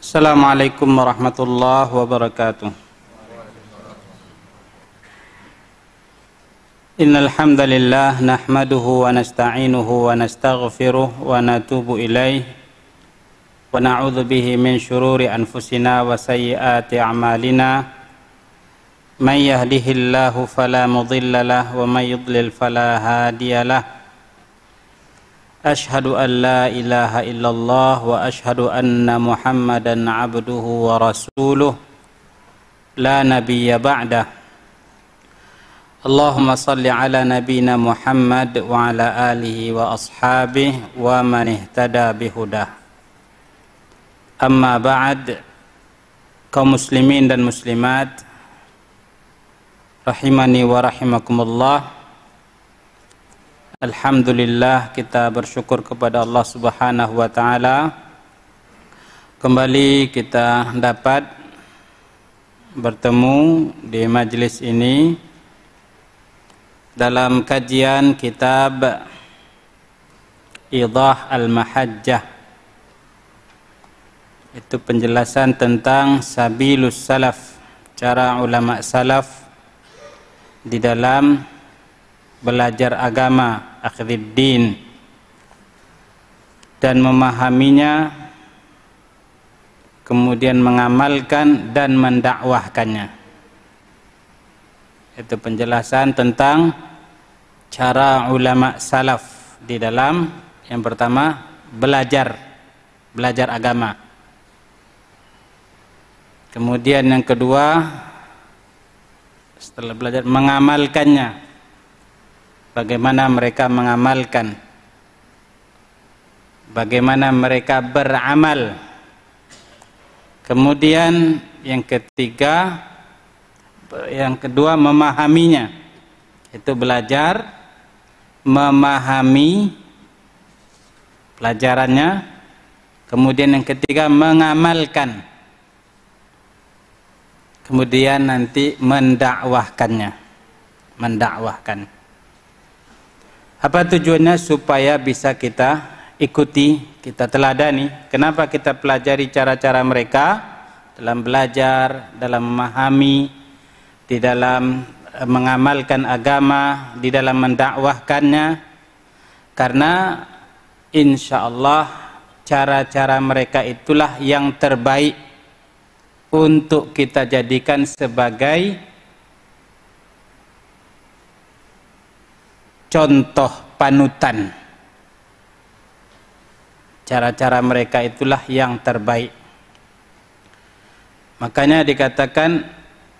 Assalamualaikum warahmatullahi wabarakatuh. Innal hamdalillah nahmaduhu wa nasta'inuhu wa nastaghfiruh wa natubu ilaih wa na'udzu bihi min syururi anfusina wa sayyiati a'malina. May yahdihillahu fala mudilla lahu wa may yudlil fala hadiyalah. Ashhadu an la ilaha illallah wa ashhadu anna Muhammadan abduhu wa rasuluh la nabiyya ba'dah. Allahumma salli ala nabiyyina Muhammad wa ala alihi wa ashabihi wa man ihtada bihudah. Amma ba'd, kaum muslimin dan muslimat rahimani wa rahimakumullah. Alhamdulillah, kita bersyukur kepada Allah Subhanahu wa ta'ala. Kembali kita dapat bertemu di majelis ini dalam kajian kitab Idah Al-Mahajjah. Itu penjelasan tentang Sabilus Salaf, cara ulama salaf di dalam belajar agama, akhiriddin, dan memahaminya, kemudian mengamalkan dan mendakwahkannya. Itu penjelasan tentang cara ulama salaf di dalam, yang pertama, belajar agama. Kemudian yang kedua, setelah belajar, mengamalkannya. Bagaimana mereka mengamalkan, bagaimana mereka beramal. Kemudian yang kedua memahaminya. Itu belajar, memahami pelajarannya. Kemudian yang ketiga mengamalkan. Kemudian nanti mendakwahkannya. Apa tujuannya? Supaya bisa kita ikuti, kita teladani. Kenapa kita pelajari cara-cara mereka dalam belajar, dalam memahami, di dalam mengamalkan agama, di dalam mendakwahkannya? Karena insya Allah cara-cara mereka itulah yang terbaik untuk kita jadikan sebagai contoh panutan. Cara-cara mereka itulah yang terbaik. Makanya dikatakan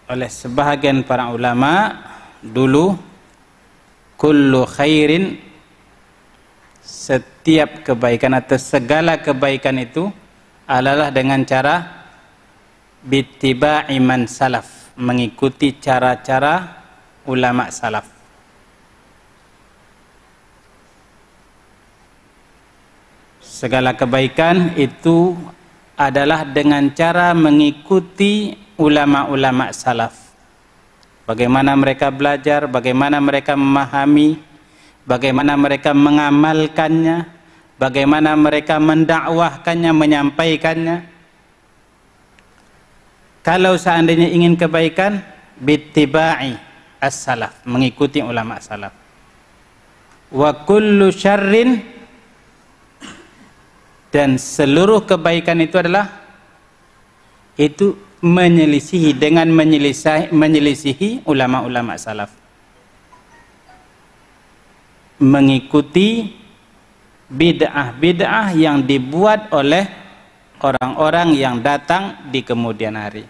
oleh sebahagian para ulama dulu, kullu khairin, setiap kebaikan atau segala kebaikan itu adalah dengan cara bittiba'i man salaf, mengikuti cara-cara ulama salaf. Segala kebaikan itu adalah dengan cara mengikuti ulama-ulama salaf. Bagaimana mereka belajar, bagaimana mereka memahami, bagaimana mereka mengamalkannya, bagaimana mereka mendakwahkannya, menyampaikannya. Kalau seandainya ingin kebaikan, bittiba'i as-salaf, mengikuti ulama salaf. Wa kullu syarrin, dan seluruh kebaikan itu adalah menyelisihi, dengan menyelisihi ulama-ulama salaf, mengikuti bid'ah-bid'ah yang dibuat oleh orang-orang yang datang di kemudian hari.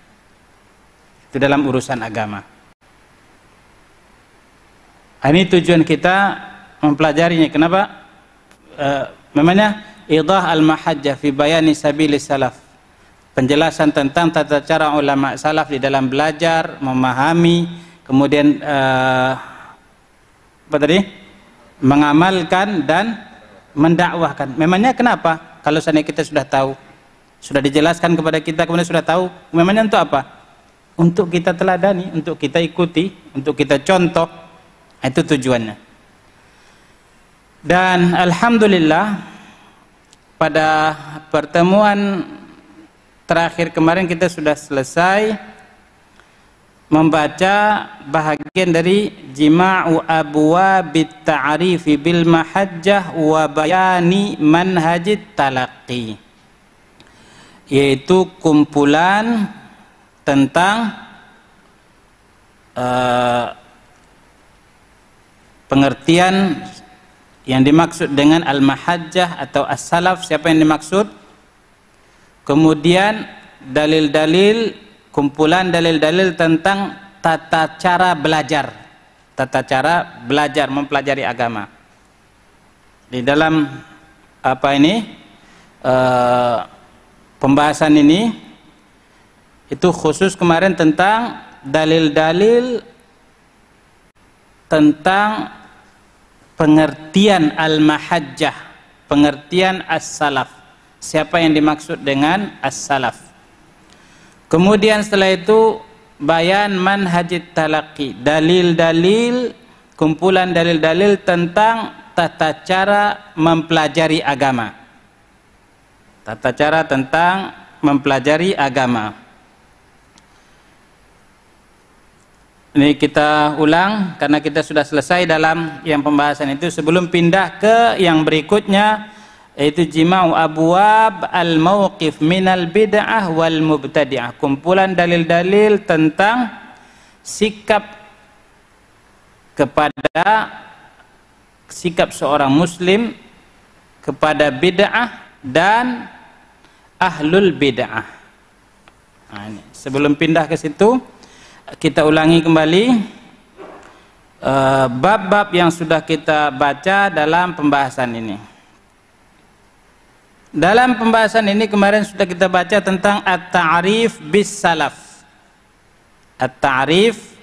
Itu dalam urusan agama. Ini tujuan kita mempelajarinya. Kenapa? Namanya Idah Al-Mahajjah fi bayani sabilis salaf. Penjelasan tentang tata cara ulama salaf di dalam belajar, memahami, kemudian mengamalkan dan mendakwahkan. Memangnya kenapa? Kalau seandainya kita sudah tahu, sudah dijelaskan kepada kita, kemudian sudah tahu, memangnya untuk apa? Untuk kita teladani, untuk kita ikuti, untuk kita contoh. Itu tujuannya. Dan alhamdulillah, pada pertemuan terakhir kemarin kita sudah selesai membaca bahagian dari Jima'u abwabit ta'rifi bil mahajjah wa bayani manhajit talaqqi, yaitu kumpulan tentang pengertian yang dimaksud dengan al-mahajjah atau as-salaf, siapa yang dimaksud, kemudian dalil-dalil, kumpulan dalil-dalil tentang tata cara belajar mempelajari agama. Di dalam pembahasan ini itu khusus kemarin tentang dalil-dalil tentang pengertian al-mahajjah, pengertian as-salaf, siapa yang dimaksud dengan as-salaf. Kemudian setelah itu bayan manhajit talaqqi, dalil-dalil, kumpulan dalil-dalil tentang tata cara mempelajari agama, tata cara tentang mempelajari agama. Ini kita ulang karena kita sudah selesai dalam yang pembahasan itu. Sebelum pindah ke yang berikutnya, yaitu Jima'u abwab al-mauqif minal bid'ah wal mubtadi'ah, kumpulan dalil-dalil tentang sikap seorang muslim kepada bid'ah dan ahlul bid'ah. Nah, ini. Sebelum pindah ke situ, kita ulangi kembali bab-bab yang sudah kita baca dalam pembahasan ini. Dalam pembahasan ini kemarin sudah kita baca tentang at-ta'rif bis salaf. At-ta'rif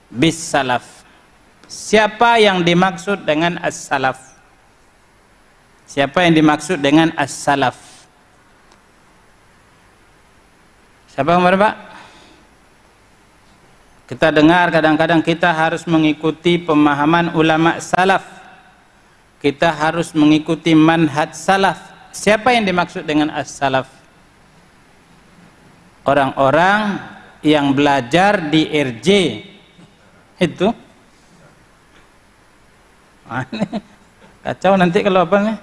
bis salaf. Siapa yang dimaksud dengan as-salaf? Siapa yang dimaksud dengan as-salaf? Siapa kemarin, Pak? Kita dengar kadang-kadang kita harus mengikuti pemahaman ulama salaf. Kita harus mengikuti manhaj salaf. Siapa yang dimaksud dengan as-salaf? Orang-orang yang belajar di RJ itu. Kacau nanti kalau apa nih?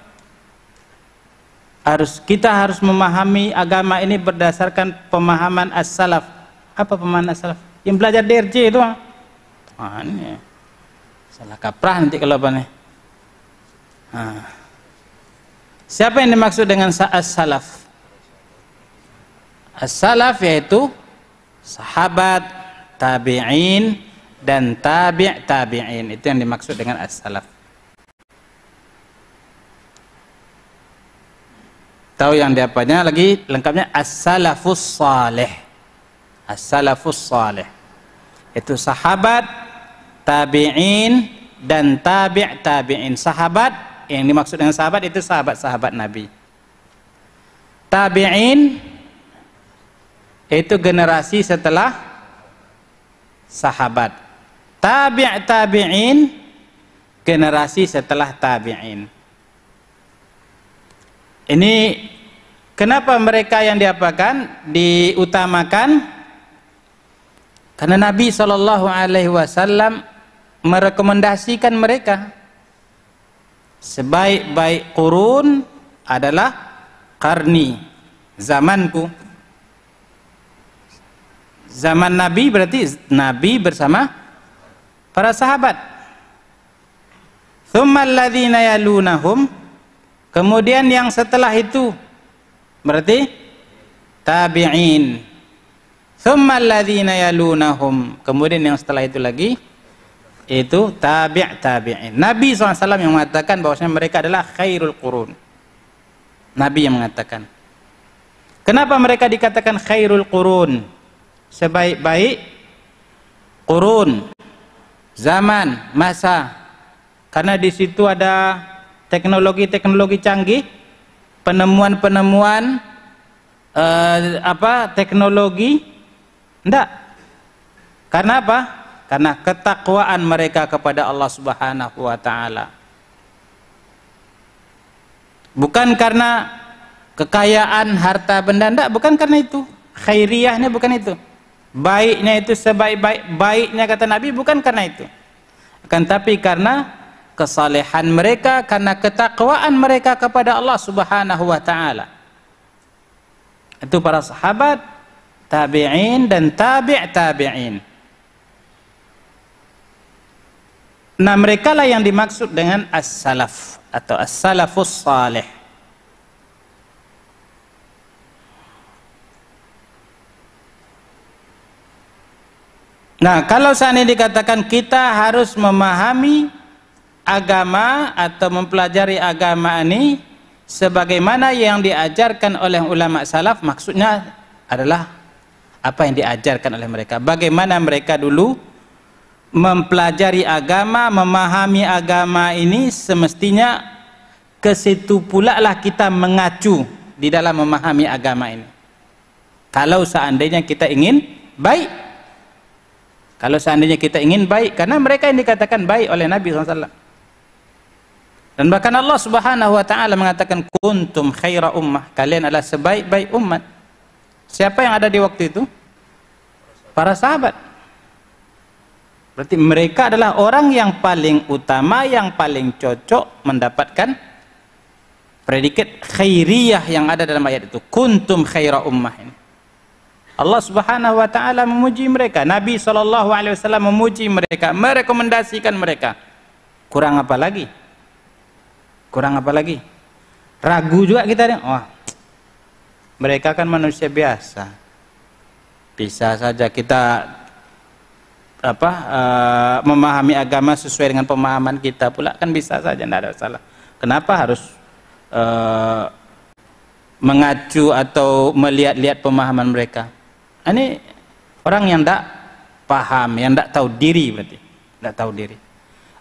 Kita harus memahami agama ini berdasarkan pemahaman as-salaf. Apa pemahaman as-salaf? Yang belajar di RJ itu. Ini salah kaprah nanti kalau apa nih? Siapa yang dimaksud dengan as-salaf? As-salaf yaitu sahabat, tabi'in, dan tabi'in. Itu yang dimaksud dengan as-salaf. Tahu yang diapanya lagi lengkapnya as-salafus salih. As-salafus salih itu sahabat, tabi'in, dan tabi'in. Sahabat, yang dimaksud dengan sahabat itu sahabat-sahabat Nabi. Tabi'in itu generasi setelah sahabat. Tabi'in generasi setelah tabi'in. Ini kenapa mereka yang diutamakan? Karena Nabi SAW merekomendasikan mereka. Sebaik-baik qurun adalah qarni, zamanku. Zaman Nabi berarti Nabi bersama para sahabat. Tsumma alladzina yalunahum, kemudian yang setelah itu berarti tabi'in. Tsumma alladzina yalunahum, kemudian yang setelah itu lagi itu tabi'in. Nabi SAW yang mengatakan bahwasanya mereka adalah khairul qurun. Nabi yang mengatakan. Kenapa mereka dikatakan khairul qurun? Sebaik-baik qurun, zaman, masa. Karena di situ ada teknologi-teknologi canggih, penemuan-penemuan teknologi. Enggak. Karena apa? Karena ketakwaan mereka kepada Allah Subhanahu wa ta'ala. Bukan karena kekayaan, harta benda, enggak, bukan karena itu. Khairiyahnya bukan itu. Baiknya itu sebaik-baiknya kata Nabi bukan karena itu. Akan tapi karena kesalehan mereka, karena ketakwaan mereka kepada Allah Subhanahu wa taala. Itu para sahabat, tabi'in dan tabi'in. Nah, mereka lah yang dimaksud dengan as-salaf atau as-salafus salih. Nah, kalau seandainya dikatakan kita harus memahami agama atau mempelajari agama ini sebagaimana yang diajarkan oleh ulama salaf, maksudnya adalah apa yang diajarkan oleh mereka. Bagaimana mereka dulu mempelajari agama, memahami agama ini, semestinya ke situ pula lah kita mengacu di dalam memahami agama ini. Kalau seandainya kita ingin baik. Kalau seandainya kita ingin baik, karena mereka yang dikatakan baik oleh Nabi SAW. Dan bahkan Allah Subhanahu wa taala mengatakan kuntum khaira ummah, kalian adalah sebaik-baik umat. Siapa yang ada di waktu itu? Para sahabat. Berarti mereka adalah orang yang paling utama, yang paling cocok mendapatkan predikat khairiyah yang ada dalam ayat itu. Kuntum khaira ummah ini. Allah Subhanahu wa taala memuji mereka, Nabi SAW memuji mereka, merekomendasikan mereka. Kurang apa lagi? Kurang apa lagi? Ragu juga kita nih. Oh, mereka kan manusia biasa. Bisa saja kita memahami agama sesuai dengan pemahaman kita pula, kan bisa saja, tidak ada masalah. Kenapa harus mengacu atau melihat-lihat pemahaman mereka? Ini orang yang tidak paham, yang tidak tahu diri, berarti tidak tahu diri.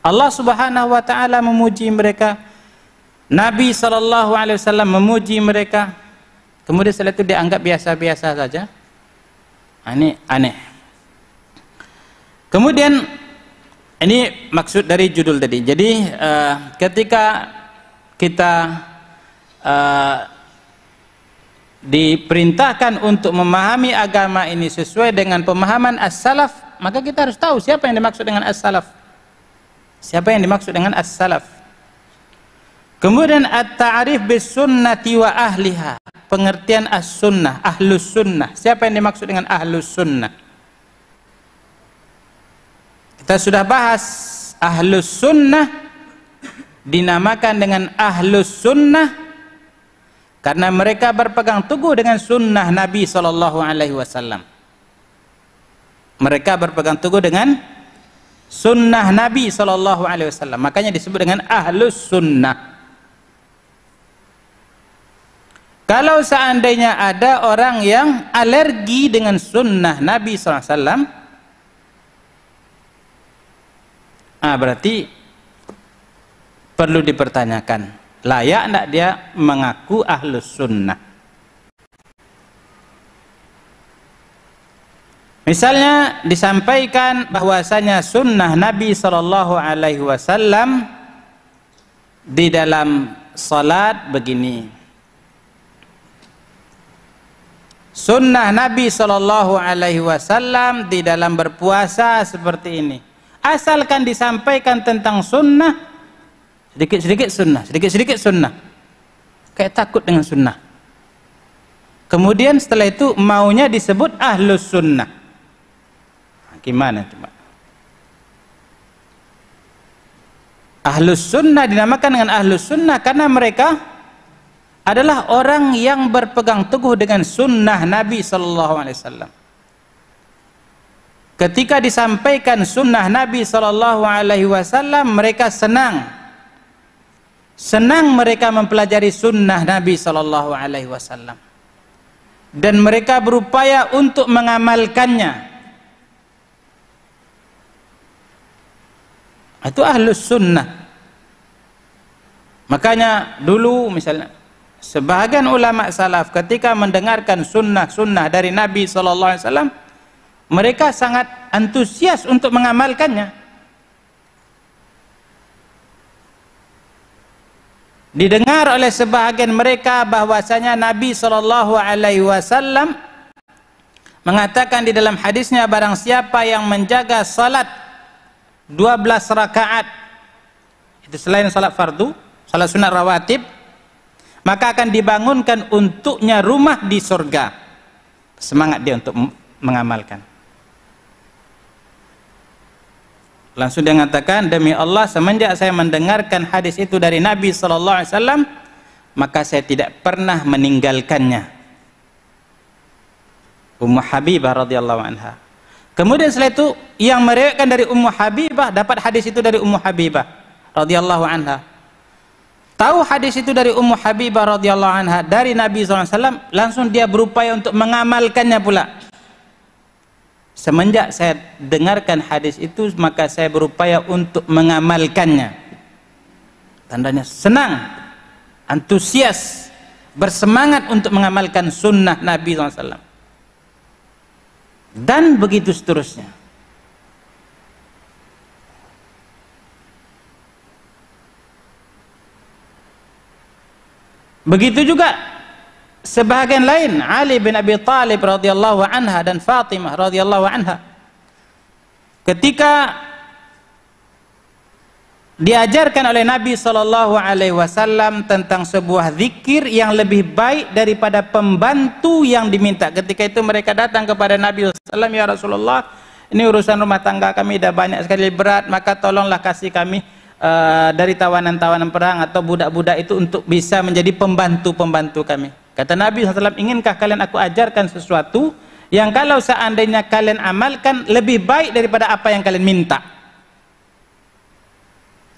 Allah Subhanahu wa taala memuji mereka, Nabi SAW memuji mereka, kemudian setelah itu dianggap biasa-biasa saja. Ini aneh. Kemudian ini maksud dari judul tadi. Jadi ketika kita diperintahkan untuk memahami agama ini sesuai dengan pemahaman as-salaf, maka kita harus tahu siapa yang dimaksud dengan as-salaf. Siapa yang dimaksud dengan as-salaf? Kemudian at-ta'rif bis sunnati wa ahliha, pengertian as-sunnah, ahlus sunnah. Siapa yang dimaksud dengan ahlus sunnah? Kita sudah bahas ahlus sunnah dinamakan dengan ahlus sunnah karena mereka berpegang teguh dengan sunnah Nabi SAW. Mereka berpegang teguh dengan sunnah Nabi SAW. Makanya disebut dengan ahlus sunnah. Kalau seandainya ada orang yang alergi dengan sunnah Nabi SAW, berarti perlu dipertanyakan, layak tidak dia mengaku ahlus sunnah. Misalnya disampaikan bahwasanya sunnah Nabi SAW di dalam salat begini, sunnah Nabi SAW di dalam berpuasa seperti ini. Asalkan disampaikan tentang sunnah, sedikit-sedikit sunnah, sedikit-sedikit sunnah, kayak takut dengan sunnah. Kemudian setelah itu maunya disebut ahlus sunnah. Gimana coba? Ahlus sunnah dinamakan dengan ahlus sunnah karena mereka adalah orang yang berpegang teguh dengan sunnah Nabi SAW. Ketika disampaikan sunnah Nabi SAW, mereka senang mereka mempelajari sunnah Nabi SAW, dan mereka berupaya untuk mengamalkannya. Itu ahlus sunnah. Makanya dulu misalnya sebahagian ulama salaf ketika mendengarkan sunnah-sunnah dari Nabi SAW, mereka sangat antusias untuk mengamalkannya. Didengar oleh sebahagian mereka bahwasanya Nabi SAW mengatakan di dalam hadisnya, barang siapa yang menjaga salat 12 rakaat, itu selain salat fardu, salat sunat rawatib, maka akan dibangunkan untuknya rumah di surga. Semangat dia untuk mengamalkan. Langsung dia mengatakan, demi Allah, semenjak saya mendengarkan hadis itu dari Nabi SAW, maka saya tidak pernah meninggalkannya. Ummu Habibah radhiyallahu anha. Kemudian setelah itu yang meriwayatkan dari Ummu Habibah dapat hadis itu dari Ummu Habibah radhiyallahu anha. Tahu hadis itu dari Ummu Habibah radhiyallahu anha dari Nabi SAW, langsung dia berupaya untuk mengamalkannya pula. Semenjak saya dengarkan hadis itu, maka saya berupaya untuk mengamalkannya. Tandanya senang, antusias, bersemangat untuk mengamalkan sunnah Nabi SAW. Dan begitu seterusnya. Begitu juga sebahagian lain, Ali bin Abi Thalib radhiyallahu anha dan Fatimah radhiyallahu anha, ketika diajarkan oleh Nabi SAW tentang sebuah zikir yang lebih baik daripada pembantu yang diminta. Ketika itu mereka datang kepada Nabi SAW, ya Rasulullah, ini urusan rumah tangga kami dah banyak sekali berat, maka tolonglah kasih kami dari tawanan-tawanan perang atau budak-budak itu untuk bisa menjadi pembantu-pembantu kami. Kata Nabi SAW, inginkah kalian aku ajarkan sesuatu yang kalau seandainya kalian amalkan lebih baik daripada apa yang kalian minta?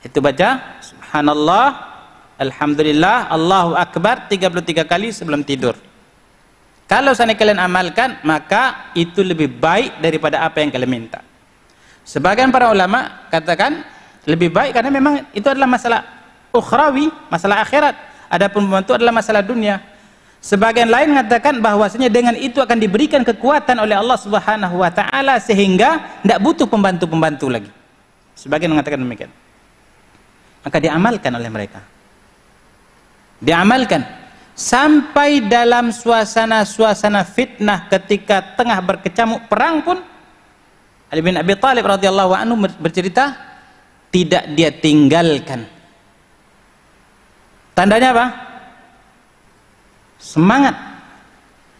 Itu baca subhanallah, alhamdulillah, Allahu akbar 33 kali sebelum tidur. Kalau seandainya kalian amalkan, maka itu lebih baik daripada apa yang kalian minta. Sebagian para ulama katakan lebih baik karena memang itu adalah masalah ukhrawi, masalah akhirat. Adapun pembantu adalah masalah dunia. Sebagian lain mengatakan bahwasanya dengan itu akan diberikan kekuatan oleh Allah Subhanahu wa taala sehingga tidak butuh pembantu-pembantu lagi. Sebagian mengatakan demikian. Maka diamalkan oleh mereka. Diamalkan sampai dalam suasana-suasana fitnah ketika tengah berkecamuk perang pun Ali bin Abi Thalib radhiyallahu anhu bercerita tidak dia tinggalkan. Tandanya apa? Semangat,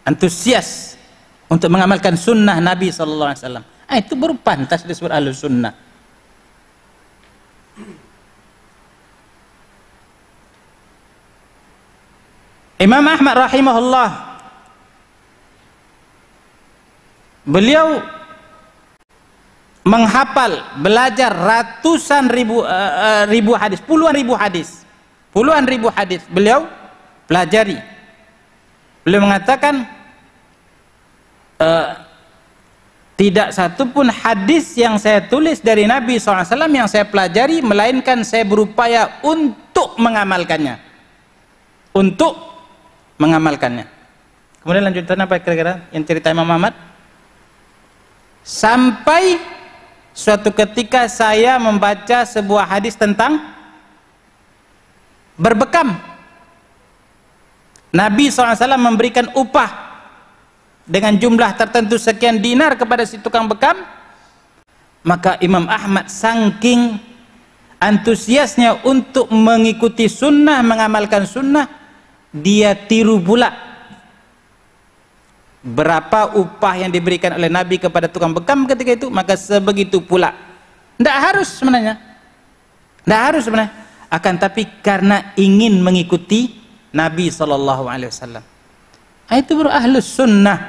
antusias untuk mengamalkan sunnah Nabi SAW. Itu baru pantas disebut ahlus sunnah. Imam Ahmad rahimahullah, beliau menghafal, belajar ratusan ribu hadis, puluhan ribu hadis beliau pelajari. Beliau mengatakan tidak satupun hadis yang saya tulis dari Nabi SAW yang saya pelajari melainkan saya berupaya untuk mengamalkannya, Kemudian lanjutan apa kira-kira yang cerita Imam Ahmad? Sampai suatu ketika saya membaca sebuah hadis tentang berbekam. Nabi SAW memberikan upah dengan jumlah tertentu sekian dinar kepada si tukang bekam. Maka Imam Ahmad saking antusiasnya untuk mengikuti sunnah, mengamalkan sunnah, dia tiru pula berapa upah yang diberikan oleh Nabi kepada tukang bekam ketika itu, maka sebegitu pula. Tidak harus sebenarnya, akan tapi karena ingin mengikuti Nabi SAW. Itu baru ahlus sunnah.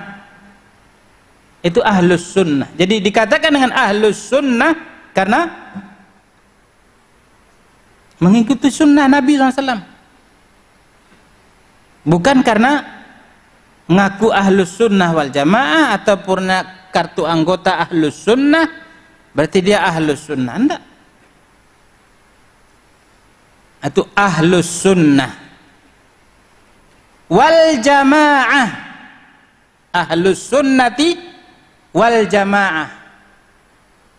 Itu ahlus sunnah. Jadi dikatakan dengan ahlus sunnah karena mengikuti sunnah Nabi SAW. Bukan karena ngaku ahlus sunnah wal jamaah ataupun kartu anggota ahlus sunnah berarti dia ahlus sunnah. Enggak. Itu ahlus sunnah wal jamaah, ahlus sunnati wal jamaah.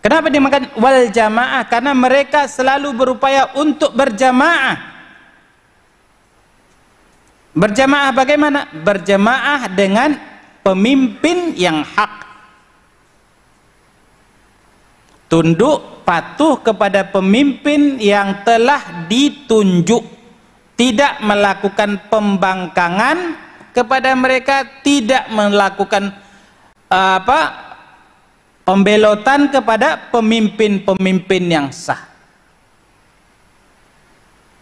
Kenapa dimakan wal jamaah? Karena mereka selalu berupaya untuk berjamaah. Berjamaah bagaimana? Berjamaah dengan pemimpin yang hak. Tunduk patuh kepada pemimpin yang telah ditunjuk, tidak melakukan pembangkangan kepada mereka, tidak melakukan pembelotan kepada pemimpin-pemimpin yang sah.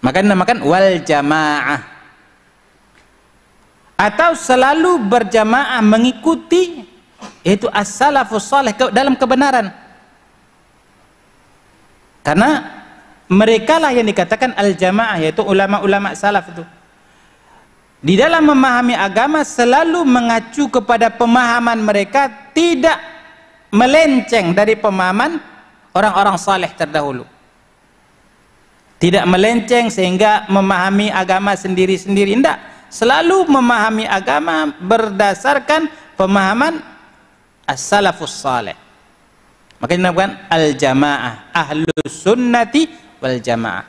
Maka dinamakan wal jamaah, atau selalu berjamaah mengikuti, yaitu as-salafus salih, dalam kebenaran. Karena mereka lah yang dikatakan al-jamaah, yaitu ulama-ulama salaf itu. Di dalam memahami agama selalu mengacu kepada pemahaman mereka, tidak melenceng dari pemahaman orang-orang saleh terdahulu. Tidak melenceng sehingga memahami agama sendiri-sendiri, tidak. Selalu memahami agama berdasarkan pemahaman as-salafus salih. Makanya dinamakan al-jamaah, ahlus sunnati wal jamaah.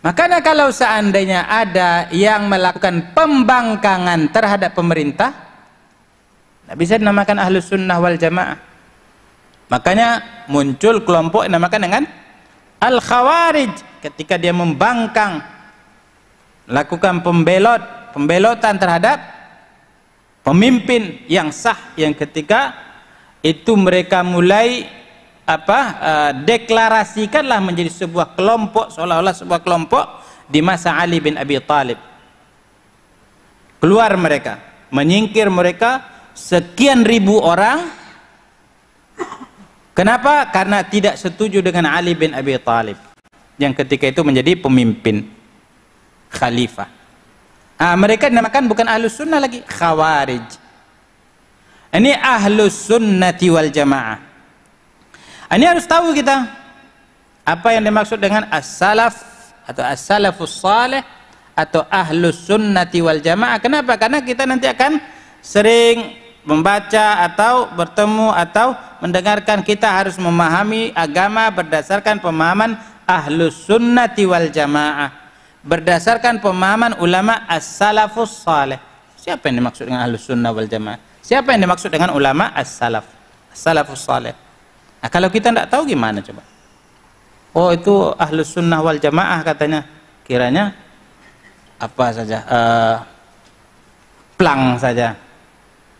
Makanya kalau seandainya ada yang melakukan pembangkangan terhadap pemerintah, tidak bisa dinamakan ahlus sunnah wal jamaah. Makanya muncul kelompok yang dinamakan dengan al-khawarij, ketika dia membangkang, lakukan pembelotan terhadap pemimpin yang sah, yang ketika itu mereka mulai deklarasikanlah menjadi sebuah kelompok, seolah-olah sebuah kelompok di masa Ali bin Abi Thalib. Keluar mereka, menyingkir mereka sekian ribu orang. Kenapa? Karena tidak setuju dengan Ali bin Abi Thalib yang ketika itu menjadi pemimpin khalifah. Mereka dinamakan bukan ahlus sunnah lagi, khawarij. Ini ahlus sunnati wal jamaah. Ini harus tahu kita apa yang dimaksud dengan as-salaf atau as-salafus salih atau ahlus sunnati wal jamaah. Kenapa? Karena kita nanti akan sering membaca atau bertemu atau mendengarkan, kita harus memahami agama berdasarkan pemahaman ahlus sunnati wal jamaah, berdasarkan pemahaman ulama as-salafus salih. Siapa yang dimaksud dengan ahlus sunnah wal jamaah? Siapa yang dimaksud dengan ulama as-salaf, as-salafus salih? Nah, kalau kita tidak tahu gimana coba? Oh, itu ahlus sunnah wal jamaah katanya, kiranya apa saja, plang saja,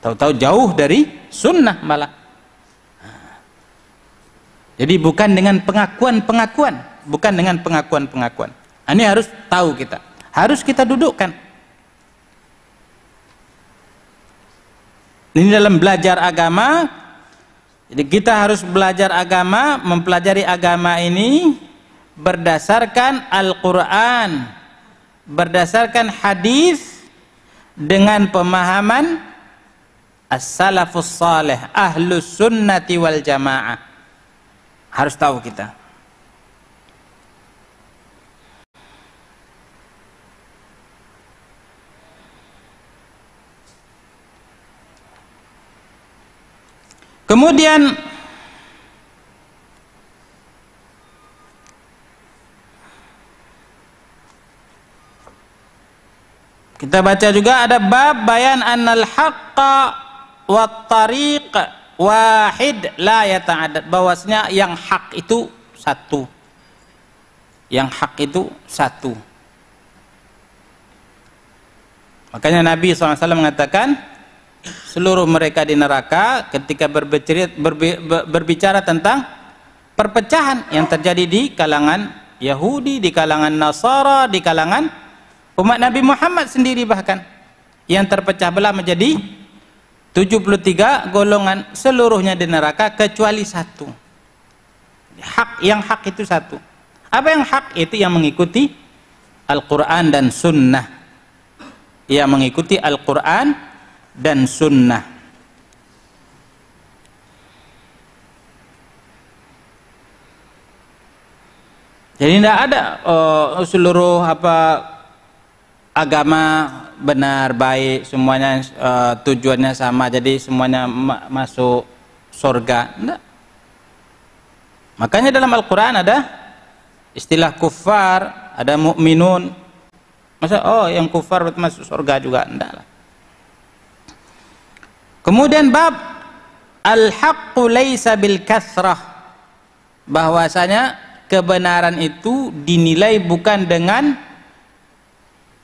tahu-tahu jauh dari sunnah malah. Jadi bukan dengan pengakuan-pengakuan, bukan dengan pengakuan-pengakuan. Ini harus tahu kita, harus kita dudukkan. Ini dalam belajar agama. Jadi kita harus belajar agama, mempelajari agama ini berdasarkan Al-Quran, berdasarkan hadis, dengan pemahaman as-salafus salih, ahlus sunnati wal jamaah. Harus tahu kita. Kemudian kita baca juga ada bab bayan annal haqqa wat tariq wahid la yata'addad, bahwasanya yang hak itu satu. Yang hak itu satu. Makanya Nabi SAW mengatakan seluruh mereka di neraka ketika berbicara tentang perpecahan yang terjadi di kalangan Yahudi, di kalangan Nasara, di kalangan umat Nabi Muhammad sendiri, bahkan yang terpecah belah menjadi 73 golongan, seluruhnya di neraka kecuali satu. Yang hak itu satu. Apa yang hak itu? Yang mengikuti Al-Quran dan Sunnah. Yang mengikuti Al-Quran dan Sunnah. Jadi tidak ada seluruh agama benar baik semuanya, tujuannya sama, jadi semuanya masuk surga. Tidak. Makanya dalam Al-Quran ada istilah kufar, ada mukminun. Masa yang kufar masuk surga juga? Tidak lah. Kemudian bab al-haqqu laisa bil kathrah, bahwasanya kebenaran itu dinilai bukan dengan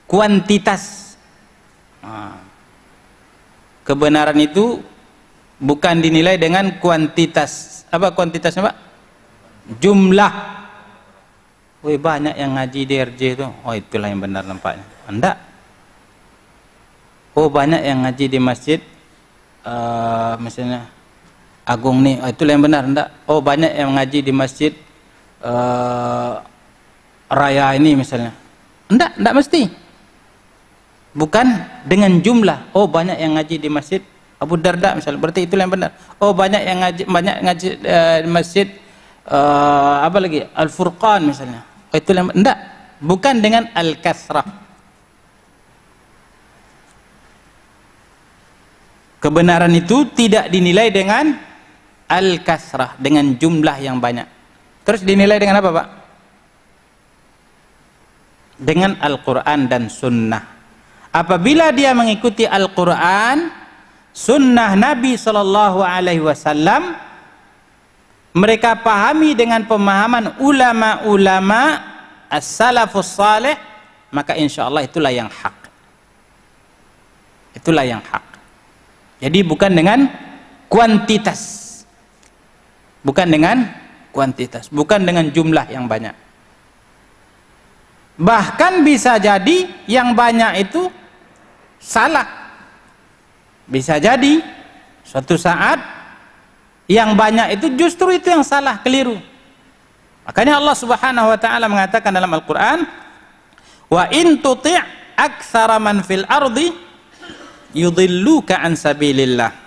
kuantitas. Kebenaran itu bukan dinilai dengan kuantitas. Apa kuantitasnya, Pak? Jumlah. Wih, banyak yang ngaji di RJ itu. Oh, itulah yang benar nampaknya. Enggak. Oh, banyak yang ngaji di masjid misalnya Agung nih. Oh, itulah yang benar. Enggak. Oh, banyak yang ngaji di masjid Raya ini misalnya. Enggak mesti. Bukan dengan jumlah. Oh, banyak yang ngaji di masjid Abu Darda misalnya, berarti itulah yang benar. Oh, banyak yang ngaji di masjid apa lagi? Al-Furqan misalnya. Oh, itulah yang enggak. Bukan dengan al-kasrah. Kebenaran itu tidak dinilai dengan al-kasrah, dengan jumlah yang banyak. Terus dinilai dengan apa, Pak? Dengan Al-Quran dan Sunnah. Apabila dia mengikuti Al-Quran, Sunnah Nabi SAW, mereka pahami dengan pemahaman ulama-ulama as-salafus salih, maka insya Allah itulah yang hak. Itulah yang hak. Jadi bukan dengan kuantitas, bukan dengan kuantitas, bukan dengan jumlah yang banyak. Bahkan bisa jadi yang banyak itu salah. Bisa jadi suatu saat yang banyak itu justru itu yang salah, keliru. Makanya Allah Subhanahu wa taala mengatakan dalam Al-Qur'an, "Wa in tuti' aktsara man fil ardi yudilluka an sabilillah."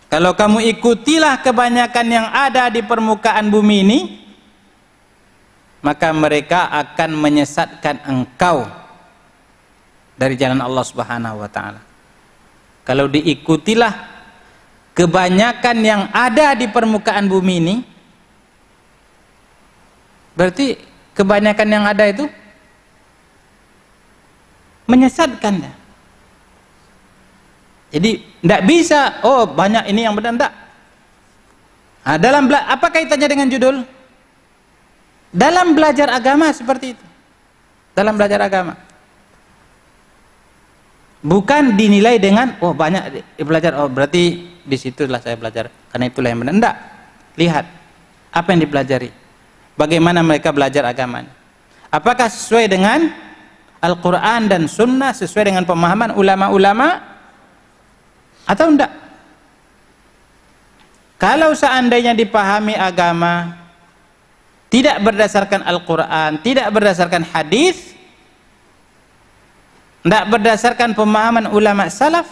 Kalau kamu ikutilah kebanyakan yang ada di permukaan bumi ini, maka mereka akan menyesatkan engkau dari jalan Allah Subhanahu wa taala. Kalau diikutilah kebanyakan yang ada di permukaan bumi ini, berarti kebanyakan yang ada itu menyesatkan. Jadi tidak bisa, oh banyak ini yang benar, tidak. Nah, apa kaitannya dengan judul? Dalam belajar agama seperti itu. Dalam belajar agama. Bukan dinilai dengan, oh banyak belajar, oh berarti disitulah saya belajar, karena itulah yang benar. Tidak. Lihat, apa yang dipelajari. Bagaimana mereka belajar agamanya. Apakah sesuai dengan Al-Quran dan Sunnah, sesuai dengan pemahaman ulama-ulama, atau enggak? Kalau seandainya dipahami agama tidak berdasarkan Al-Quran, tidak berdasarkan hadis, tidak berdasarkan pemahaman ulama salaf,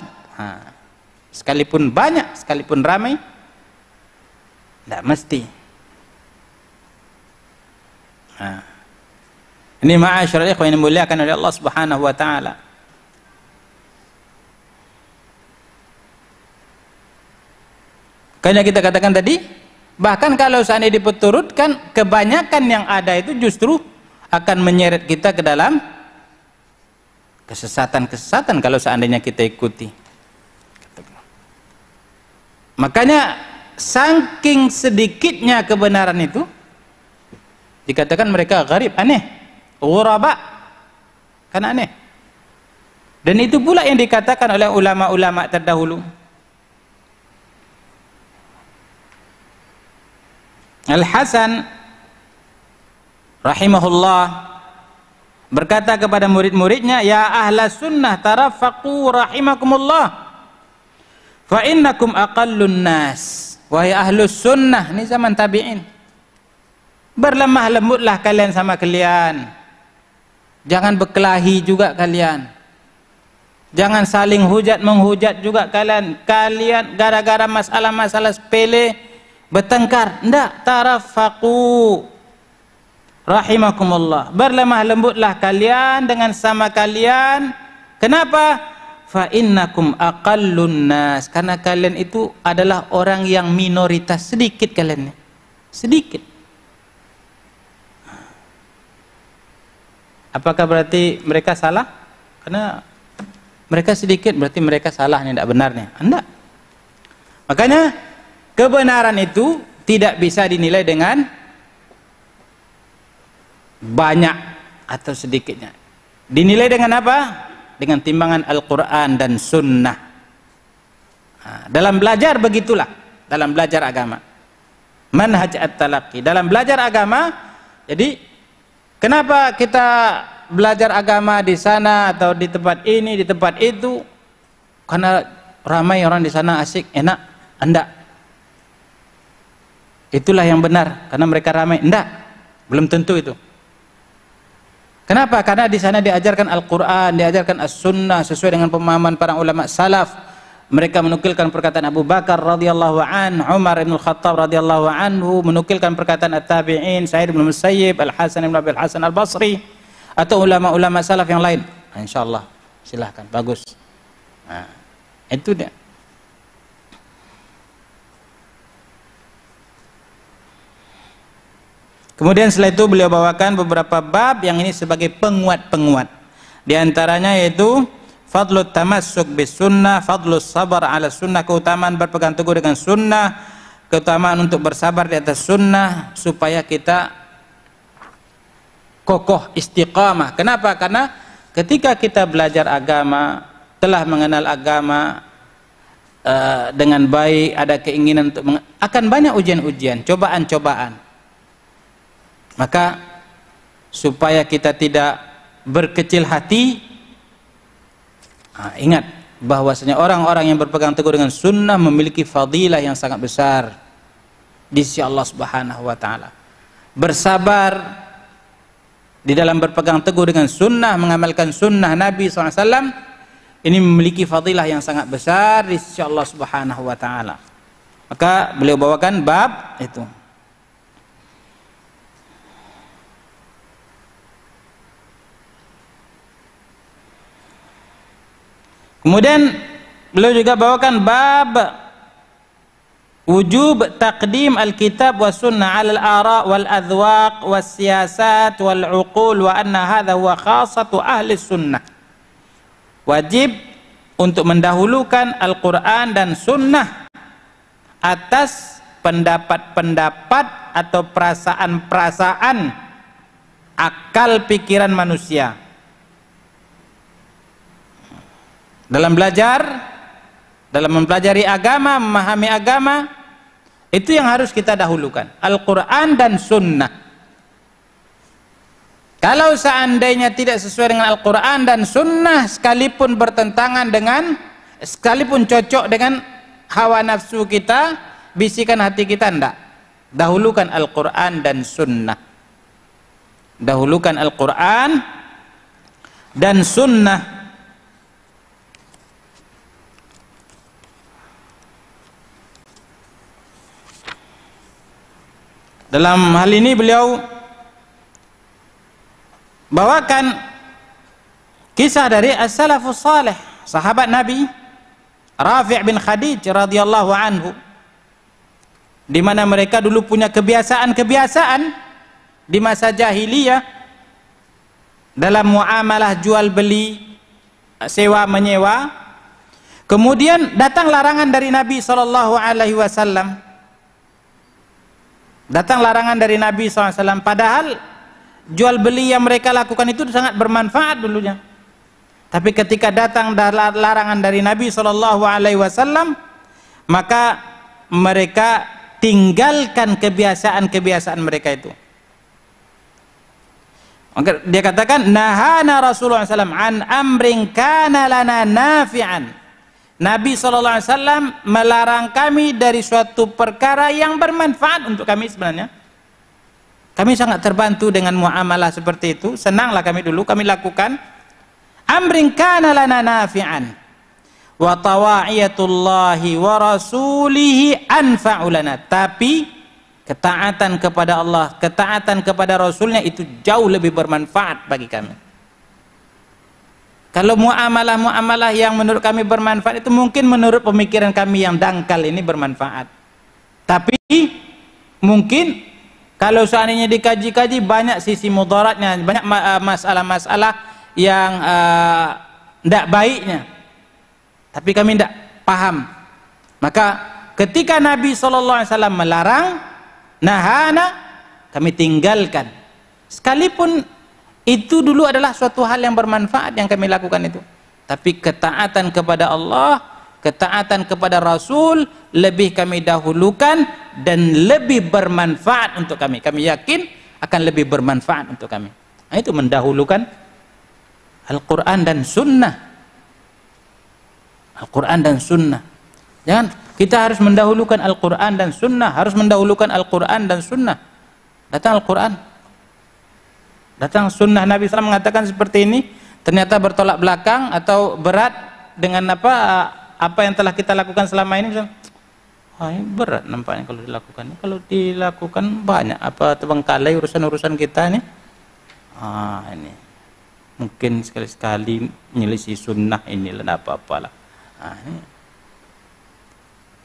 sekalipun banyak, sekalipun ramai, tidak mesti. Ini ma'asyiral ikhwan yang dimuliakan oleh Allah Subhanahu wa taala. Karena kita katakan tadi, bahkan kalau seandainya diperturutkan, kebanyakan yang ada itu justru akan menyeret kita ke dalam kesesatan-kesesatan kalau seandainya kita ikuti. Makanya saking sedikitnya kebenaran itu, dikatakan mereka gharib, aneh, ghuraba, kan aneh. Dan itu pula yang dikatakan oleh ulama-ulama terdahulu. Al-Hasan rahimahullah berkata kepada murid-muridnya, ya ahla sunnah tarafaqu rahimakumullah fa innakum aqallun nas. Wahai ahlus sunnah, ini zaman tabi'in, berlemah lembutlah kalian sama kalian, jangan berkelahi juga kalian, jangan saling hujat menghujat juga kalian gara-gara masalah-masalah sepele bertengkar. Enggak, tarafaqu rahimakumullah, berlemah lembutlah kalian dengan sama kalian. Kenapa? Fa innakum aqallun nas, karena kalian itu adalah orang yang minoritas, sedikit kalian, sedikit. Apakah berarti mereka salah? Karena mereka sedikit berarti mereka salah, ini tidak benarnya? Enggak. Makanya kebenaran itu tidak bisa dinilai dengan banyak atau sedikitnya. Dinilai dengan apa? Dengan timbangan Al-Quran dan Sunnah. Nah, dalam belajar begitulah, dalam belajar agama. Manhaj at-talaqi. Dalam belajar agama, jadi kenapa kita belajar agama di sana atau di tempat ini, di tempat itu? Karena ramai orang di sana asik, enak. Enggak. Itulah yang benar, karena mereka ramai. Enggak. Belum tentu itu. Kenapa? Karena di sana diajarkan Al-Quran, diajarkan As-Sunnah sesuai dengan pemahaman para ulama salaf. Mereka menukilkan perkataan Abu Bakar radhiyallahu an, Umar bin Khattab radhiyallahu anhu, menukilkan perkataan At-Tabi'in, Sa'id bin Musayyib, Al-Hasan bin Abi Al-Hasan Al-Basri, atau ulama-ulama salaf yang lain. Nah, insyaallah, silahkan, bagus. Nah, itu dia. Kemudian setelah itu beliau bawakan beberapa bab yang ini sebagai penguat-penguat. Di antaranya yaitu fadlut tamassuk bis sunnah, fadlus sabar ala sunnah, keutamaan berpegang teguh dengan sunnah, keutamaan untuk bersabar di atas sunnah supaya kita kokoh istiqamah. Kenapa? Karena ketika kita belajar agama, telah mengenal agama dengan baik, ada keinginan untuk akan banyak ujian-ujian, cobaan-cobaan. Maka supaya kita tidak berkecil hati, ingat bahwasanya orang-orang yang berpegang teguh dengan sunnah memiliki fadilah yang sangat besar di sisi Allah Subhanahu wa taala. Bersabar di dalam berpegang teguh dengan sunnah, mengamalkan sunnah Nabi SAW, ini memiliki fadilah yang sangat besar di sisi Allah Subhanahu wa taala. Maka beliau bawakan bab itu. Kemudian beliau juga bawakan bab wujub taqdim al-kitab wa sunnah 'ala al-ara' wal adwaq was siyasat wal 'uqul wa anna hadha huwa khassatu ahli sunnah. Wajib untuk mendahulukan Al-Qur'an dan sunnah atas pendapat-pendapat atau perasaan-perasaan akal pikiran manusia. Dalam belajar, dalam mempelajari agama, memahami agama, itu yang harus kita dahulukan, Al-Quran dan Sunnah. Kalau seandainya tidak sesuai dengan Al-Quran dan Sunnah, sekalipun bertentangan dengan, sekalipun cocok dengan hawa nafsu kita, bisikan hati kita, enggak. Dahulukan Al-Quran dan Sunnah. Dahulukan Al-Quran dan Sunnah. Dalam hal ini beliau bawakan kisah dari as-salafus salih, sahabat Nabi Rafi' bin Khadij radhiyallahu anhu, di mana mereka dulu punya kebiasaan-kebiasaan di masa jahiliyah dalam muamalah jual beli, sewa menyewa. Kemudian datang larangan dari Nabi sallallahu alaihi wasallam. Datang larangan dari Nabi SAW, padahal jual beli yang mereka lakukan itu sangat bermanfaat dulunya. Tapi ketika datang larangan dari Nabi SAW, maka mereka tinggalkan kebiasaan-kebiasaan mereka itu. Maka dia katakan, nahana Rasulullah SAW an amrin kana lana nafi'an. Nabi SAW melarang kami dari suatu perkara yang bermanfaat untuk kami sebenarnya. Kami sangat terbantu dengan muamalah seperti itu. Senanglah kami dulu, kami lakukan. Amrin kana lana nafi'an wa tawa'iyatullahi wa rasulihi anfa'u lana. Tapi ketaatan kepada Allah, ketaatan kepada Rasulnya itu jauh lebih bermanfaat bagi kami. Kalau muamalah-muamalah yang menurut kami bermanfaat itu mungkin menurut pemikiran kami yang dangkal ini bermanfaat. Tapi mungkin kalau seandainya dikaji-kaji banyak sisi mudaratnya, banyak masalah-masalah yang tidak baiknya. Tapi kami tidak paham. Maka ketika Nabi SAW melarang, nahana, kami tinggalkan. Sekalipun itu dulu adalah suatu hal yang bermanfaat yang kami lakukan itu, tapi ketaatan kepada Allah, ketaatan kepada Rasul lebih kami dahulukan dan lebih bermanfaat untuk kami. Kami yakin akan lebih bermanfaat untuk kami. Nah, itu mendahulukan Al-Quran dan Sunnah. Al-Quran dan Sunnah. Jangan, kita harus mendahulukan Al-Quran dan Sunnah, harus mendahulukan Al-Quran dan Sunnah. Datang Al-Quran, datang Sunnah Nabi SAW mengatakan seperti ini, ternyata bertolak belakang atau berat dengan apa yang telah kita lakukan selama ini. Misalnya, ini berat nampaknya kalau dilakukan. Kalau dilakukan banyak apa terbengkalai urusan-urusan kita ini. Ini mungkin sekali-sekali menyelisih sunnah inilah apa-apalah. Ini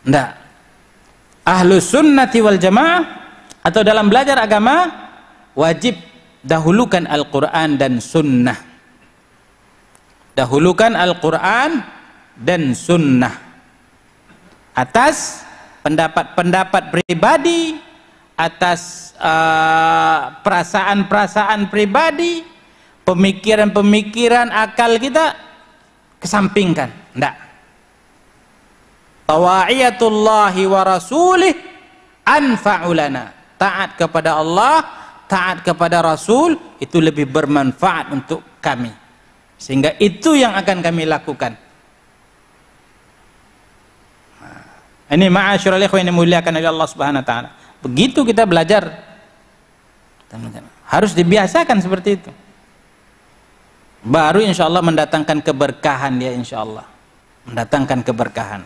enggak. Ahlus sunnati wal jamaah atau dalam belajar agama wajib dahulukan Al-Quran dan Sunnah. Dahulukan Al-Quran dan Sunnah atas pendapat-pendapat pribadi, atas perasaan-perasaan pribadi, pemikiran-pemikiran akal kita kesampingkan. Enggak. Tawa'iyatullahi wa rasulih anfa'ulana. Taat kepada Allah, taat kepada Rasul itu lebih bermanfaat untuk kami, sehingga itu yang akan kami lakukan. Ini ma'asyiral ikhwan yang dimuliakan oleh Allah Subhanahu wa taala. Begitu kita belajar, harus dibiasakan seperti itu. Baru insya Allah mendatangkan keberkahan dia, insya Allah mendatangkan keberkahan.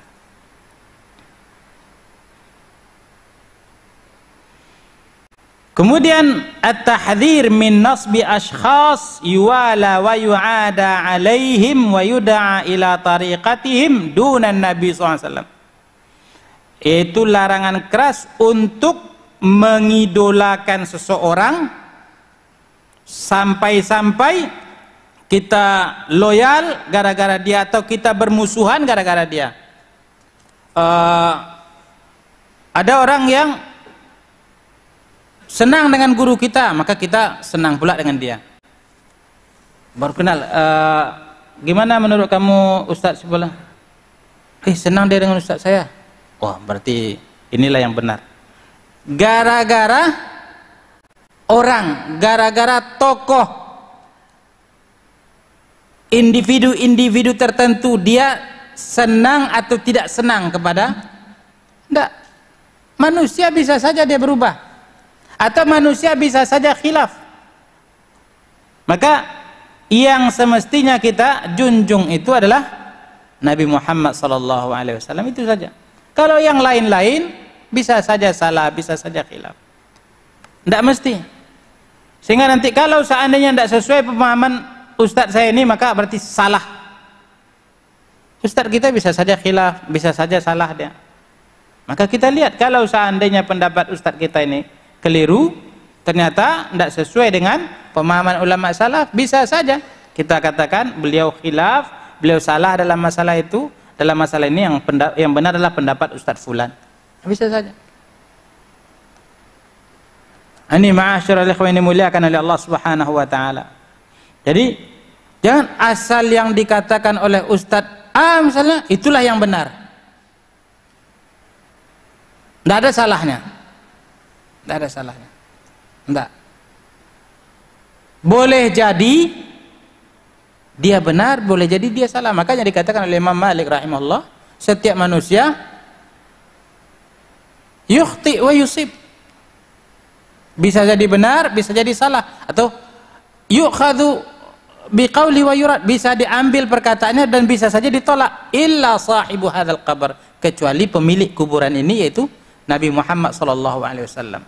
Kemudian at-tahdhir min nasbi ashkhas yuwala wa yu'ada alaihim wa yud'a ila tariqatihim dunan Nabi SAW. Itu larangan keras untuk mengidolakan seseorang sampai-sampai kita loyal gara-gara dia atau kita bermusuhan gara-gara dia. Ada orang yang senang dengan guru kita, maka kita senang pula dengan dia. Baru kenal, gimana menurut kamu Ustadz sebelah? Senang dia dengan Ustadz saya. Wah, berarti inilah yang benar. Gara-gara orang, gara-gara tokoh, individu-individu tertentu, dia senang atau tidak senang kepada? Enggak. Manusia bisa saja dia berubah. Atau manusia bisa saja khilaf. Maka yang semestinya kita junjung itu adalah Nabi Muhammad SAW, itu saja. Kalau yang lain-lain bisa saja salah, bisa saja khilaf. Tidak mesti. Sehingga nanti kalau seandainya tidak sesuai pemahaman Ustadz saya ini, maka berarti salah. Ustadz kita bisa saja khilaf, bisa saja salah dia. Maka kita lihat kalau seandainya pendapat Ustadz kita ini keliru, ternyata tidak sesuai dengan pemahaman ulama salaf, bisa saja kita katakan beliau khilaf, beliau salah dalam masalah itu, dalam masalah ini yang benar adalah pendapat Ustadz Fulan. Bisa saja. Ini ma'asyiral ikhwan yang dimuliakan oleh Allah Subhanahu wa taala. Jadi jangan asal yang dikatakan oleh Ustadz misalnya itulah yang benar. Tidak ada salahnya. Tidak ada salahnya. Tidak. Boleh jadi dia benar, boleh jadi dia salah. Makanya dikatakan oleh Imam Malik rahimahullah, setiap manusia yukhti wa yusib. Bisa jadi benar, bisa jadi salah. Atau yukhadhu biqauli wa yurad, bisa diambil perkataannya dan bisa saja ditolak. Illa sahibu hadzal qabr, kecuali pemilik kuburan ini, yaitu Nabi Muhammad SAW.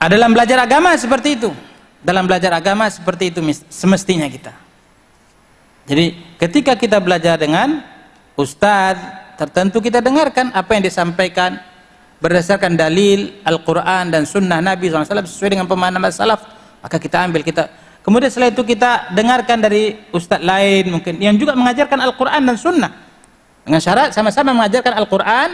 Dalam belajar agama seperti itu. Dalam belajar agama seperti itu semestinya kita. Jadi ketika kita belajar dengan ustadz tertentu, kita dengarkan apa yang disampaikan berdasarkan dalil Al-Quran dan Sunnah Nabi SAW sesuai dengan pemahaman salaf. Maka kita ambil, Kemudian setelah itu kita dengarkan dari ustadz lain mungkin yang juga mengajarkan Al-Quran dan Sunnah. Dengan syarat sama-sama mengajarkan Al-Quran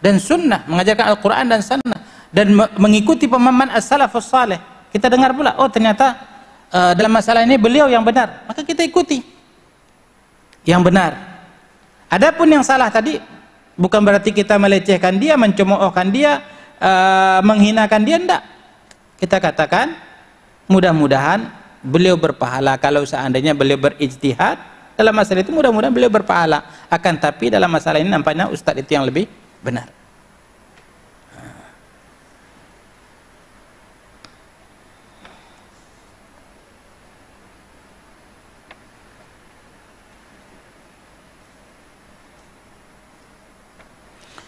dan Sunnah, mengajarkan Al-Quran dan Sunnah, dan mengikuti pemahaman as-salafus saleh. Kita dengar pula, oh ternyata dalam masalah ini beliau yang benar, maka kita ikuti yang benar. Adapun yang salah tadi bukan berarti kita melecehkan dia, mencemoohkan dia, menghinakan dia, enggak. Kita katakan mudah-mudahan beliau berpahala kalau seandainya beliau berijtihad dalam masalah itu, mudah-mudahan beliau berpahala. Akan tapi dalam masalah ini nampaknya ustadz itu yang lebih benar.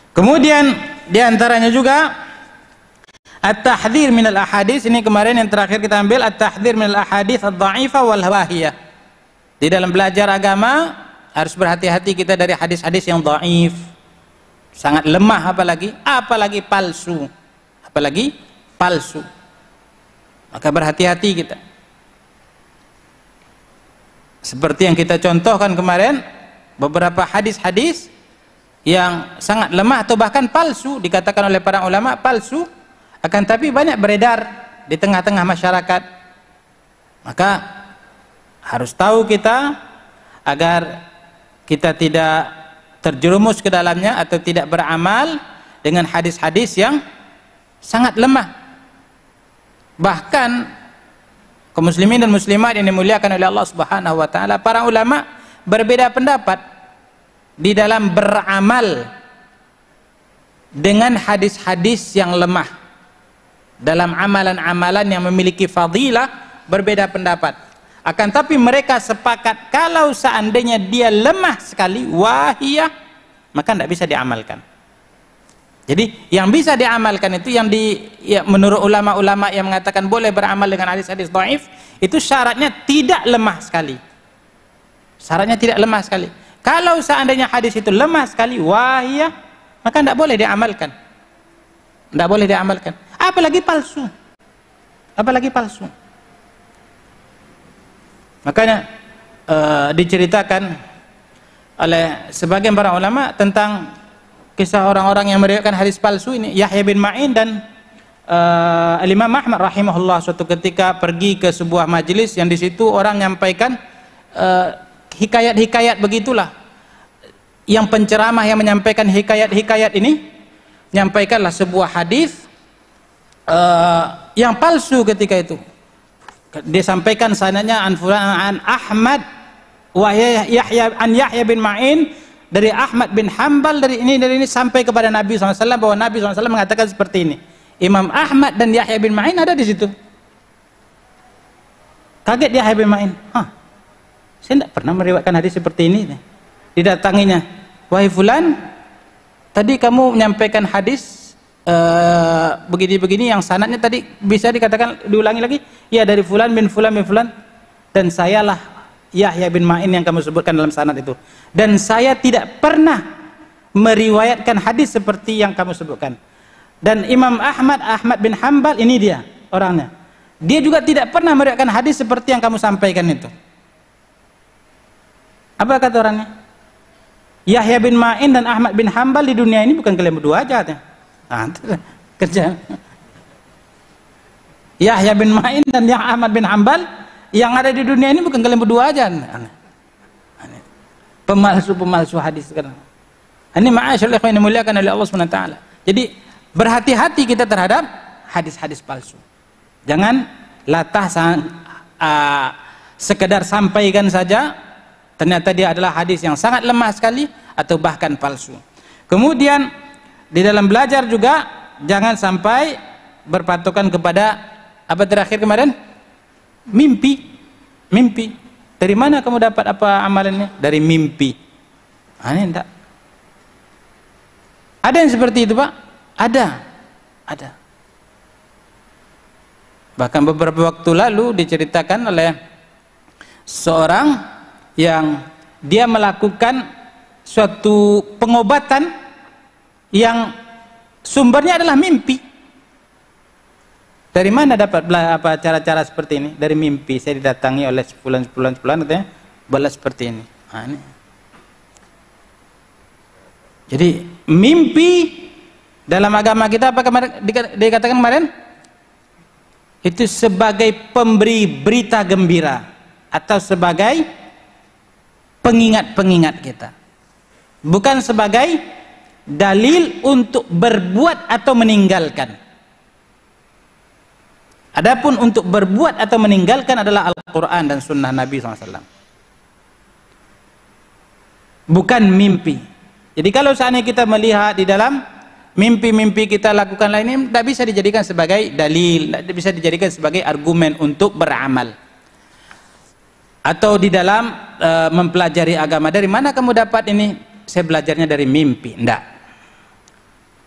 Kemudian diantaranya juga at-tahdhir minal ahadits, ini kemarin yang terakhir kita ambil, at-tahdhir minal ahadits ad-dha'ifah wal wahiyah. Di dalam belajar agama harus berhati-hati kita dari hadis-hadis yang dhaif, sangat lemah, apalagi palsu, maka berhati-hati kita. Seperti yang kita contohkan kemarin, beberapa hadis-hadis yang sangat lemah atau bahkan palsu, dikatakan oleh para ulama palsu, akan tapi banyak beredar di tengah-tengah masyarakat. Maka harus tahu kita agar kita tidak terjerumus ke dalamnya atau tidak beramal dengan hadis-hadis yang sangat lemah. Bahkan kaum muslimin dan muslimat yang dimuliakan oleh Allah Subhanahu wa taala, para ulama berbeda pendapat di dalam beramal dengan hadis-hadis yang lemah. Dalam amalan-amalan yang memiliki fadilah berbeda pendapat. Akan tapi mereka sepakat kalau seandainya dia lemah sekali, wahiyah, maka tidak bisa diamalkan. Jadi yang bisa diamalkan itu yang menurut ulama-ulama yang mengatakan boleh beramal dengan hadis-hadis dhaif, itu syaratnya tidak lemah sekali. Syaratnya tidak lemah sekali. Kalau seandainya hadis itu lemah sekali, wahiyah, maka tidak boleh diamalkan. Tidak boleh diamalkan. Apalagi palsu. Makanya diceritakan oleh sebagian para ulama tentang kisah orang-orang yang meriwayatkan hadis palsu ini. Yahya bin Ma'in dan Imam Ahmad rahimahullah suatu ketika pergi ke sebuah majelis yang di situ orang menyampaikan hikayat-hikayat begitulah. Yang penceramah yang menyampaikan hikayat-hikayat ini menyampaikanlah sebuah hadis yang palsu ketika itu. Dia sampaikan sanadnya an Ahmad wa Yahya bin Ma'in dari Ahmad bin Hanbal dari ini sampai kepada Nabi SAW, bahwa Nabi SAW mengatakan seperti ini. Imam Ahmad dan Yahya bin Ma'in ada di situ. Kaget Yahya bin Ma'in. Saya tidak pernah meriwayatkan hadis seperti ini. Didatanginya, wahai fulan, tadi kamu menyampaikan hadis begini-begini yang sanadnya tadi bisa dikatakan diulangi lagi? Ya, dari fulan bin fulan bin fulan, dan sayalah Yahya bin Ma'in yang kamu sebutkan dalam sanad itu. Dan saya tidak pernah meriwayatkan hadis seperti yang kamu sebutkan. Dan Imam Ahmad bin Hanbal, ini dia orangnya. Dia juga tidak pernah meriwayatkan hadis seperti yang kamu sampaikan itu. Apa kata orangnya? Yahya bin Ma'in dan Ahmad bin Hanbal di dunia ini bukan kalian berdua aja. Kerja. Yahya bin Ma'in dan Ahmad bin Hanbal yang ada di dunia ini bukan kalian berdua aja. Pemalsu hadis sekarang. Ini ma'asyarul ikhwan yang dimuliakan oleh Allah SWT. Jadi berhati-hati kita terhadap hadis-hadis palsu. Jangan latah sekedar sampaikan saja, ternyata dia adalah hadis yang sangat lemah sekali atau bahkan palsu. Kemudian di dalam belajar juga jangan sampai berpatokan kepada apa terakhir kemarin? Mimpi. Dari mana kamu dapat apa amalannya? Dari mimpi. Ini enggak. Ada yang seperti itu, Pak? Ada. Bahkan beberapa waktu lalu diceritakan oleh seorang yang dia melakukan suatu pengobatan yang sumbernya adalah mimpi. Dari mana dapat cara-cara seperti ini? Dari mimpi. Saya didatangi oleh sepulan katanya balas seperti ini. Nah, ini. Jadi mimpi dalam agama kita apa kemarin dikatakan kemarin? Itu sebagai pemberi berita gembira atau sebagai pengingat-pengingat kita. Bukan sebagai dalil untuk berbuat atau meninggalkan. Adapun untuk berbuat atau meninggalkan adalah Al-Quran dan Sunnah Nabi SAW. Bukan mimpi. Jadi kalau seandainya kita melihat di dalam mimpi-mimpi kita lakukan lain ini, tidak bisa dijadikan sebagai dalil, tidak bisa dijadikan sebagai argumen untuk beramal. Atau di dalam mempelajari agama. Dari mana kamu dapat ini? Saya belajarnya dari mimpi. Tidak.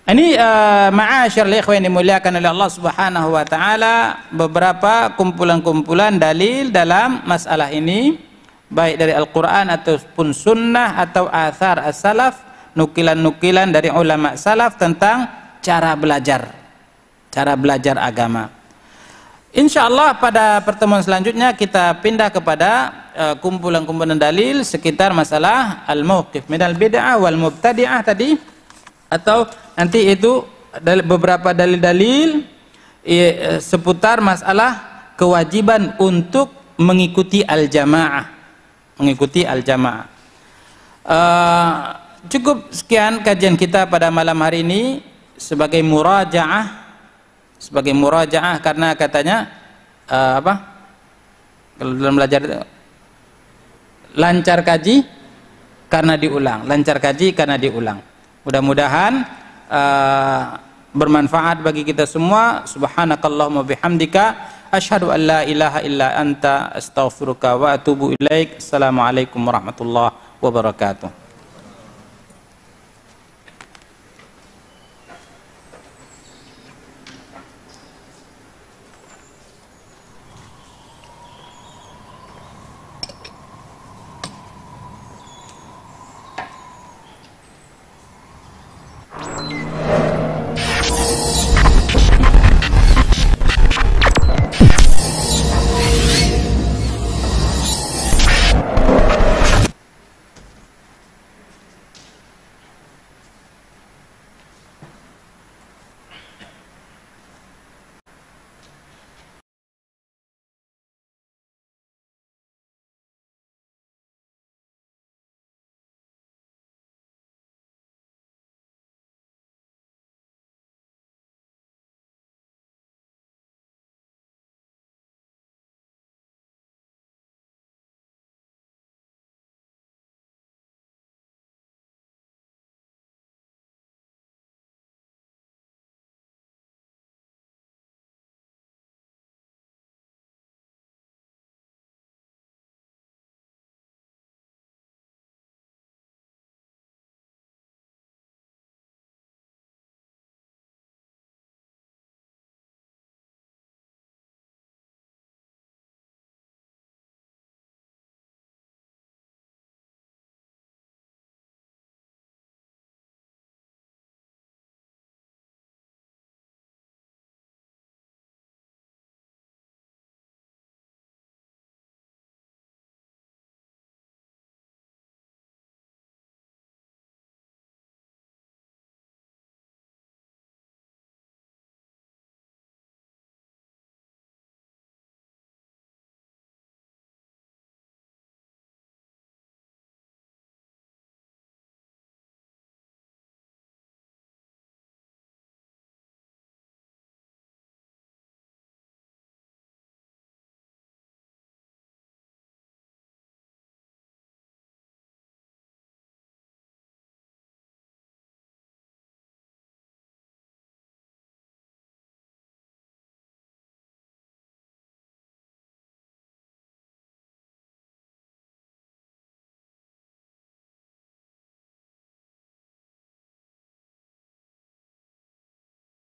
Ini ma'asyarul ikhwan yang dimuliakan oleh Allah Subhanahu wa taala, beberapa kumpulan-kumpulan dalil dalam masalah ini, baik dari Al-Qur'an ataupun sunnah atau athar as-salaf, nukilan-nukilan dari ulama salaf tentang cara belajar agama. Insyaallah pada pertemuan selanjutnya kita pindah kepada kumpulan-kumpulan dalil sekitar masalah al-mauqif minal bid'ah wal mubtadi'ah tadi, atau nanti itu beberapa dalil-dalil seputar masalah kewajiban untuk mengikuti al-jamaah. Cukup sekian kajian kita pada malam hari ini sebagai murajaah karena katanya kalau dalam belajar itu, lancar kaji karena diulang. Mudah-mudahan bermanfaat bagi kita semua. Subhanakallahumma bihamdika asyhadu an la ilaha illa anta astaghfiruka wa atubu ilaik. Assalamualaikum warahmatullahi wabarakatuh.